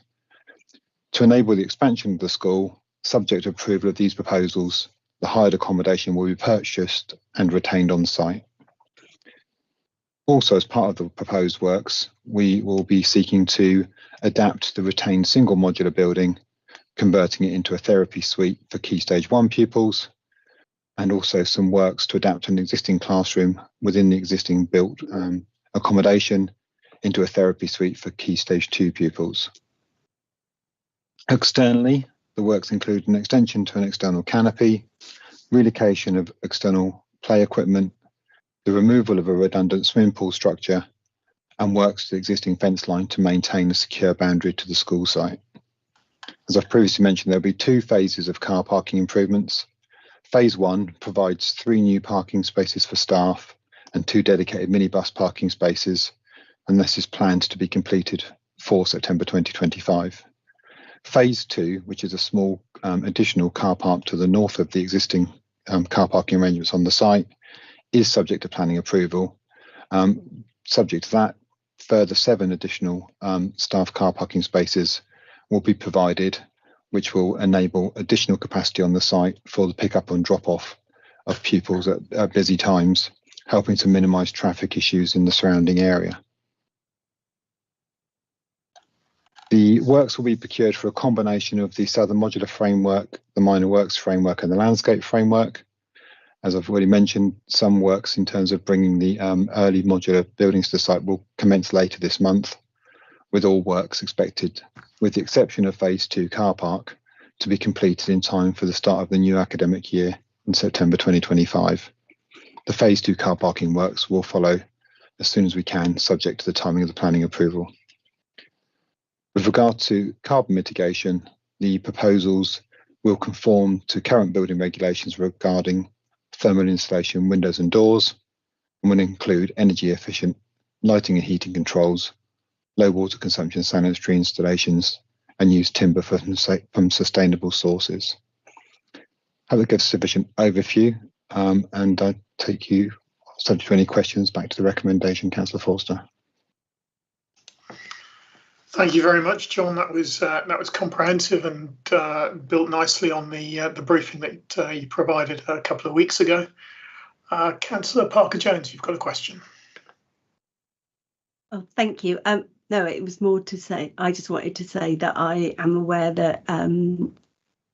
To enable the expansion of the school, subject to approval of these proposals, the hired accommodation will be purchased and retained on site. Also, as part of the proposed works, we will be seeking to adapt the retained single modular building, converting it into a therapy suite for Key Stage 1 pupils, and also some works to adapt an existing classroom within the existing built accommodation into a therapy suite for Key Stage 2 pupils. Externally, the works include an extension to an external canopy, relocation of external play equipment, the removal of a redundant swimming pool structure, and works to the existing fence line to maintain a secure boundary to the school site. As I've previously mentioned, there'll be 2 phases of car parking improvements. Phase 1 provides 3 new parking spaces for staff and 2 dedicated minibus parking spaces, and this is planned to be completed for September 2025. Phase 2, which is a small additional car park to the north of the existing car parking arrangements on the site, is subject to planning approval. Subject to that, further 7 additional staff car parking spaces will be provided, which will enable additional capacity on the site for the pick-up and drop-off of pupils at busy times, helping to minimise traffic issues in the surrounding area. The works will be procured for a combination of the Southern Modular Framework, the Minor Works Framework and the Landscape Framework. As I've already mentioned, some works in terms of bringing the early modular buildings to the site will commence later this month, with all works expected, with the exception of Phase 2 car park, to be completed in time for the start of the new academic year in September 2025. The Phase 2 car parking works will follow as soon as we can, subject to the timing of the planning approval. With regard to carbon mitigation, the proposals will conform to current building regulations regarding thermal insulation windows and doors, and will include energy efficient lighting and heating controls, low water consumption sanitary installations, and use timber from sustainable sources. I hope that gives sufficient overview, and I take you, subject to any questions, back to the recommendation, Councillor Forster. Thank you very much, John. That was comprehensive and built nicely on the briefing that you provided a couple of weeks ago. Councillor Parker-Jones, you've got a question. Oh, thank you. No, it was more to say, I just wanted to say that I am aware that from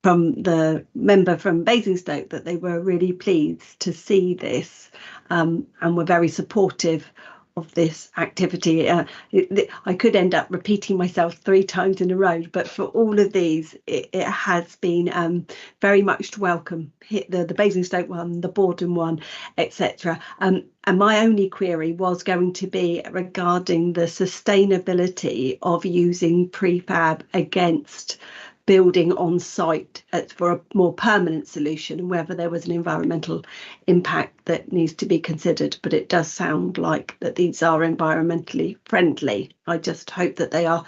the member from Basingstoke that they were really pleased to see this and were very supportive of this activity. I could end up repeating myself 3 times in a row, but for all of these, it has been very much welcome. The Basingstoke one, the Borden one, etc. And my only query was going to be regarding the sustainability of using prefab against building on site for a more permanent solution, and whether there was an environmental impact that needs to be considered. But it does sound like that these are environmentally friendly. I just hope that they are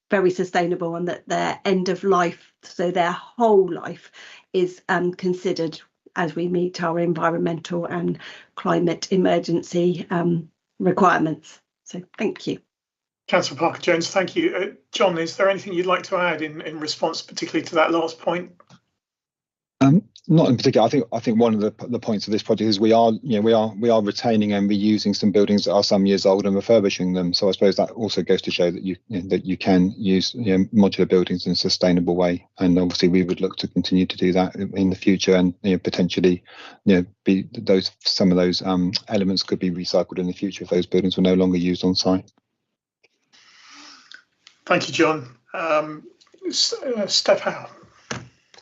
very sustainable and that their end of life, so their whole life, is considered as we meet our environmental and climate emergency requirements. So thank you. Councillor Parker-Jones, thank you. John, is there anything you'd like to add in response, particularly to that last point? Not in particular. I think one of the points of this project is we are retaining and reusing some buildings that are some years old and refurbishing them. So I suppose that also goes to show that you can use modular buildings in a sustainable way. And obviously we would look to continue to do that in the future, and potentially some of those elements could be recycled in the future if those buildings were no longer used on site. Thank you, John. Steph Howe.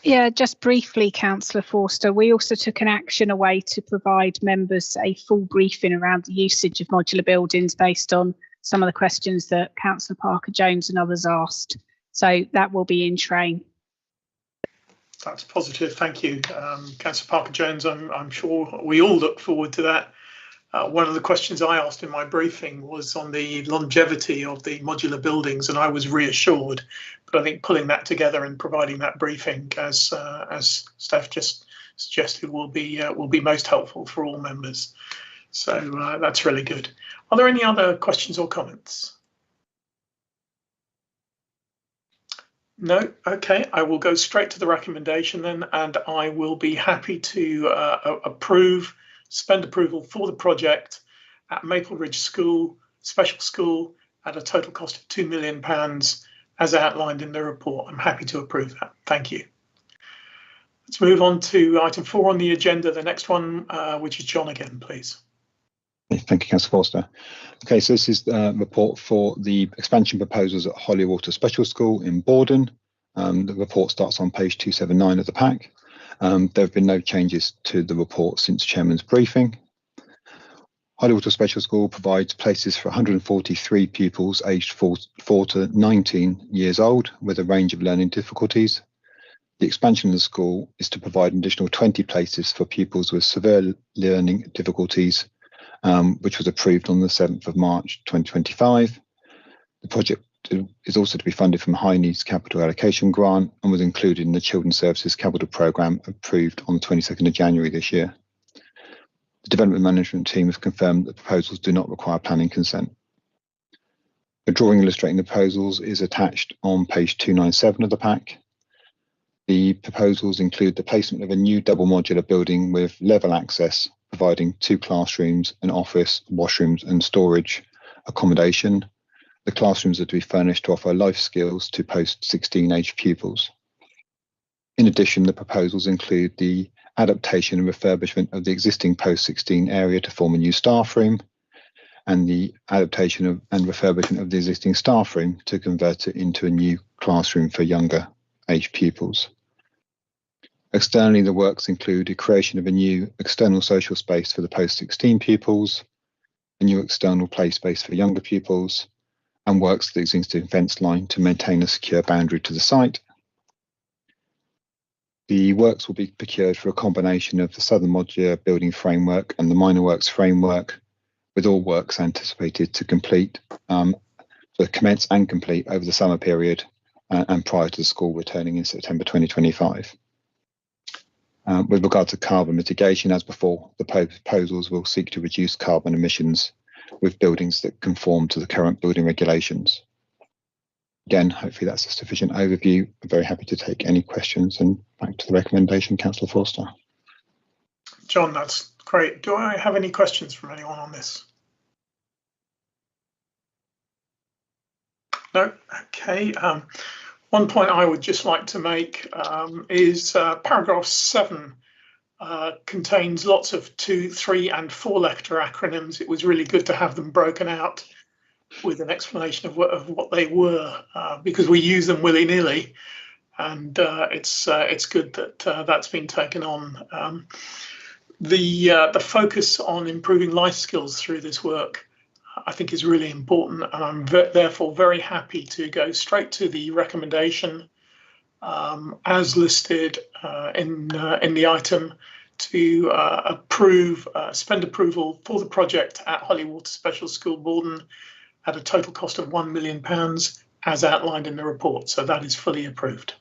Yeah, just briefly, Councillor Forster, we also took an action away to provide members a full briefing around the usage of modular buildings based on some of the questions that Councillor Parker-Jones and others asked. So that will be in train. That's positive, thank you. Councillor Parker-Jones, I'm sure we all look forward to that. One of the questions I asked in my briefing was on the longevity of the modular buildings, and I was reassured. But I think pulling that together and providing that briefing, as Steph just suggested will be most helpful for all members. So that's really good. Are there any other questions or comments? No? Okay, I will go straight to the recommendation then, and I will be happy to spend approval for the project at Maple Ridge School, Special School, at a total cost of £2 million as outlined in the report. I'm happy to approve that. Thank you. Let's move on to item 4 on the agenda, the next one, which is John again, please. Thank you, Councillor Forster. Okay, so this is the report for the expansion proposals at Hollywater Special School in Borden. The report starts on page 279 of the pack. There have been no changes to the report since Chairman's briefing. Hollywater Special School provides places for 143 pupils aged 4 to 19 years old with a range of learning difficulties. The expansion of the school is to provide an additional 20 places for pupils with severe learning difficulties, which was approved on the 7th of March 2025. The project is also to be funded from High Needs Capital Allocation Grant and was included in the Children's Services Capital Programme approved on the 22nd of January this year. The Development Management Team have confirmed that the proposals do not require planning consent. A drawing illustrating the proposals is attached on page 297 of the pack. The proposals include the placement of a new double modular building with level access, providing 2 classrooms, an office, washrooms and storage accommodation. The classrooms are to be furnished to offer life skills to post-16 age pupils. In addition, the proposals include the adaptation and refurbishment of the existing post-16 area to form a new staff room, and the adaptation and refurbishment of the existing staff room to convert it into a new classroom for younger age pupils. Externally, the works include the creation of a new external social space for the post-16 pupils, a new external play space for younger pupils, and works the existing fence line to maintain a secure boundary to the site. The works will be procured for a combination of the Southern Modular Building Framework and the Minor Works Framework, with all works anticipated to commence and complete over the summer period and prior to the school returning in September 2025. With regard to carbon mitigation, as before, the proposals will seek to reduce carbon emissions with buildings that conform to the current building regulations. Again, hopefully that's a sufficient overview. I'm very happy to take any questions, and back to the recommendation, Councillor Forster. John, that's great. Do I have any questions from anyone on this? No? Okay. One point I would just like to make is paragraph 7 contains lots of 2, 3 and 4 letter acronyms. It was really good to have them broken out with an explanation of what they were, because we use them willy-nilly, and it's good that that's been taken on. The focus on improving life skills through this work, I think, is really important, and I'm therefore very happy to go straight to the recommendation as listed in the item to spend approval for the project at Hollywater Special School Borden at a total cost of £1 million as outlined in the report. So that is fully approved.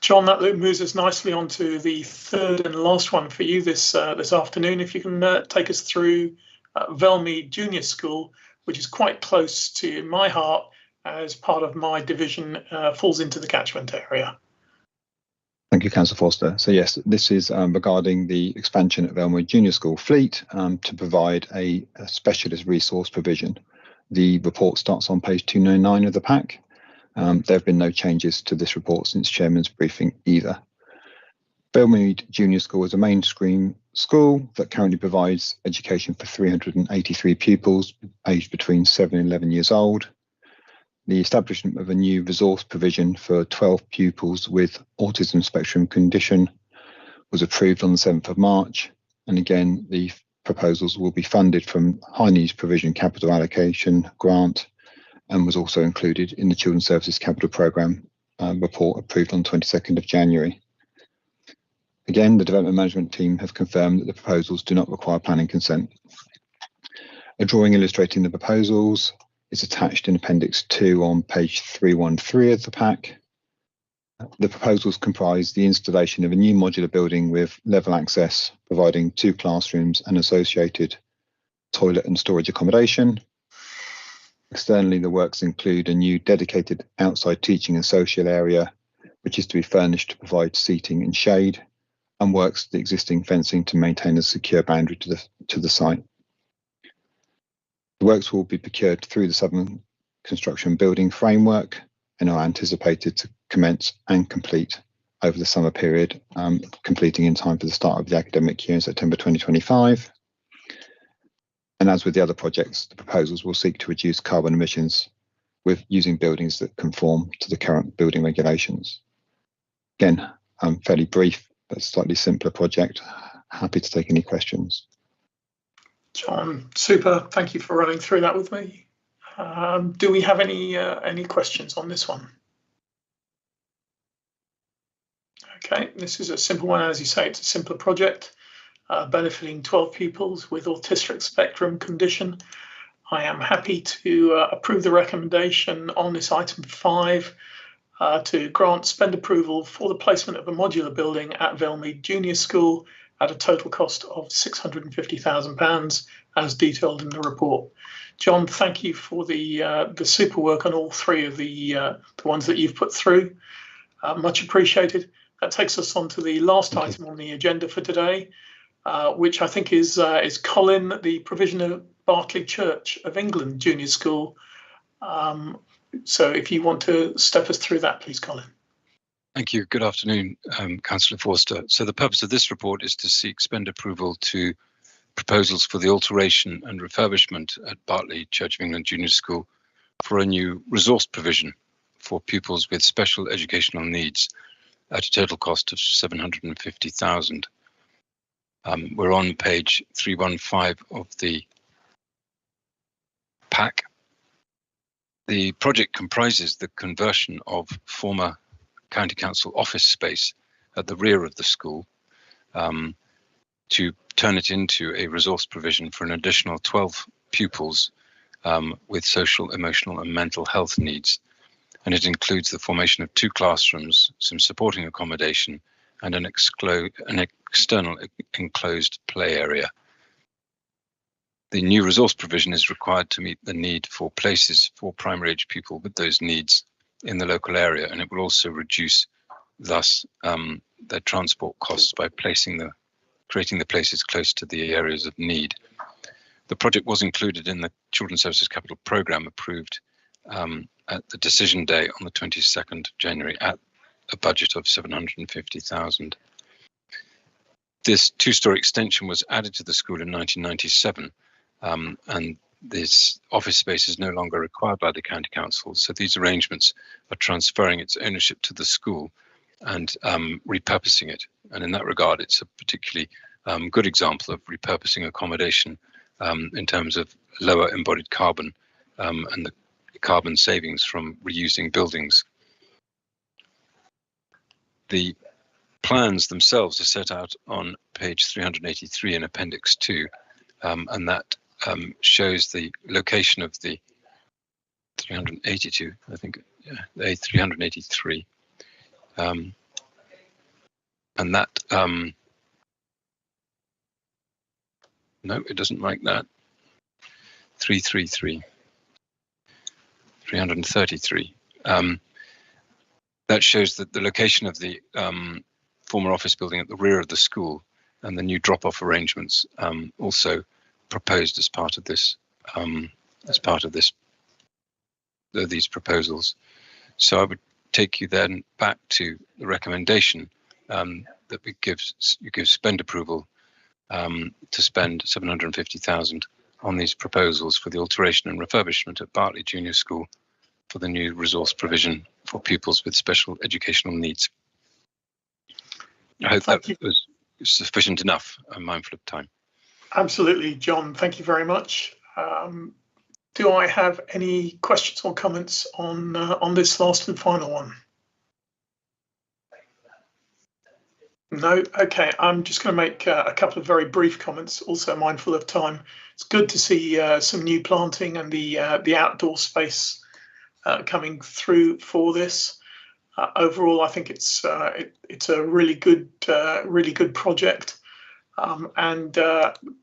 John, that moves us nicely on to the third and last one for you this afternoon. If you can take us through Velmead Junior School, which is quite close to my heart as part of my division, falls into the catchment area. Thank you, Councillor Forster. So yes, this is regarding the expansion at Velmead Junior School Fleet to provide a specialist resource provision. The report starts on page 299 of the pack. There have been no changes to this report since Chairman's briefing either. Velmead Junior School is a mainstream school that currently provides education for 383 pupils aged between 7 and 11 years old. The establishment of a new resource provision for 12 pupils with autism spectrum condition was approved on the 7th of March. And again, the proposals will be funded from High Needs Provision Capital Allocation Grant and was also included in the Children's Services Capital Programme report approved on 22nd of January. Again, the Development Management Team have confirmed that the proposals do not require planning consent. A drawing illustrating the proposals is attached in Appendix 2 on page 313 of the pack. The proposals comprise the installation of a new modular building with level access, providing 2 classrooms and associated toilet and storage accommodation. Externally, the works include a new dedicated outside teaching and social area, which is to be furnished to provide seating and shade, and works the existing fencing to maintain a secure boundary to the site. The works will be procured through the Southern Construction Building Framework and are anticipated to commence and complete over the summer period, completing in time for the start of the academic year in September 2025. And as with the other projects, the proposals will seek to reduce carbon emissions with using buildings that conform to the current building regulations. Again, fairly brief, but slightly simpler project. Happy to take any questions. John, super. Thank you for running through that with me. Do we have any questions on this one? Okay, this is a simple one. As you say, it's a simpler project. Benefiting 12 pupils with autistic spectrum condition. I am happy to approve the recommendation on this item 5 to grant spend approval for the placement of a modular building at Velmead Junior School at a total cost of £650,000 as detailed in the report. John, thank you for the super work on all 3 of the ones that you've put through. Much appreciated. That takes us on to the last item on the agenda for today, which I think is Colin, the provision of Bartley Church of England Junior School. So if you want to step us through that, please, Colin. Thank you. Good afternoon, Councillor Forster. So the purpose of this report is to seek spend approval to proposals for the alteration and refurbishment at Bartley Church of England Junior School for a new resource provision for pupils with special educational needs at a total cost of £750,000. We're on page 315 of the pack. The project comprises the conversion of former County Council office space at the rear of the school to turn it into a resource provision for an additional 12 pupils with social, emotional and mental health needs. And it includes the formation of 2 classrooms, some supporting accommodation and an external enclosed play area. The new resource provision is required to meet the need for places for primary age people with those needs in the local area, and it will also reduce thus their transport costs by creating the places close to the areas of need. The project was included in the Children's Services Capital Programme approved at the decision day on the 22nd of January at a budget of £750,000. This 2-storey extension was added to the school in 1997, and this office space is no longer required by the County Council. So these arrangements are transferring its ownership to the school and repurposing it. And in that regard, it's a particularly good example of repurposing accommodation in terms of lower embodied carbon and the carbon savings from reusing buildings. The plans themselves are set out on page 383 in Appendix 2, and that shows the location of the 382, I think, yeah, 383. And that, no, it doesn't like that. 333. 333. That shows that the location of the former office building at the rear of the school and the new drop-off arrangements also proposed as part of this, these proposals. So I would take you then back to the recommendation that you give spend approval to spend £750,000 on these proposals for the alteration and refurbishment at Bartley Junior School for the new resource provision for pupils with special educational needs. I hope that was sufficient enough. I'm mindful of time. Absolutely, John. Thank you very much. Do I have any questions or comments on this last and final one? No? Okay, I'm just going to make a couple of very brief comments, also mindful of time. It's good to see some new planting and the outdoor space coming through for this. Overall, I think it's a really good project, and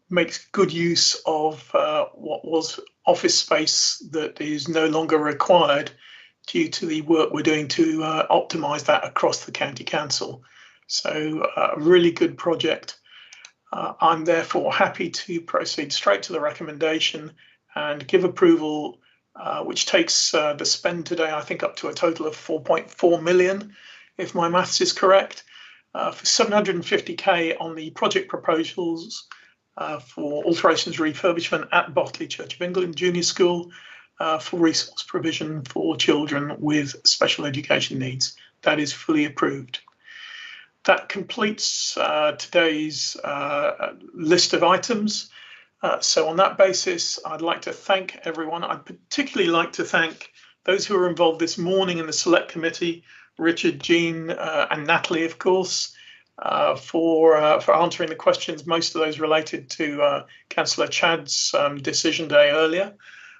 makes good use of what was office space that is no longer required due to the work we're doing to optimise that across the County Council. So a really good project. I'm therefore happy to proceed straight to the recommendation and give approval, which takes the spend today, I think, up to a total of 4.4 million, if my maths is correct, for 750k on the project proposals for alterations refurbishment at Botley Church of England Junior School for resource provision for children with special education needs. That is fully approved. That completes today's list of items. So on that basis, I'd like to thank everyone. I'd particularly like to thank those who were involved this morning in the Select Committee, Richard, Jean and Natalie, of course, for answering the questions, most of those related to Councillor Chad's decision day earlier.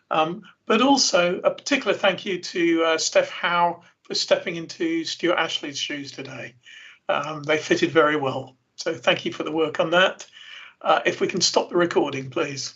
But also a particular thank you to Steph Howe for stepping into Stuart Ashley's shoes today. They fitted very well. So thank you for the work on that. If we can stop the recording, please.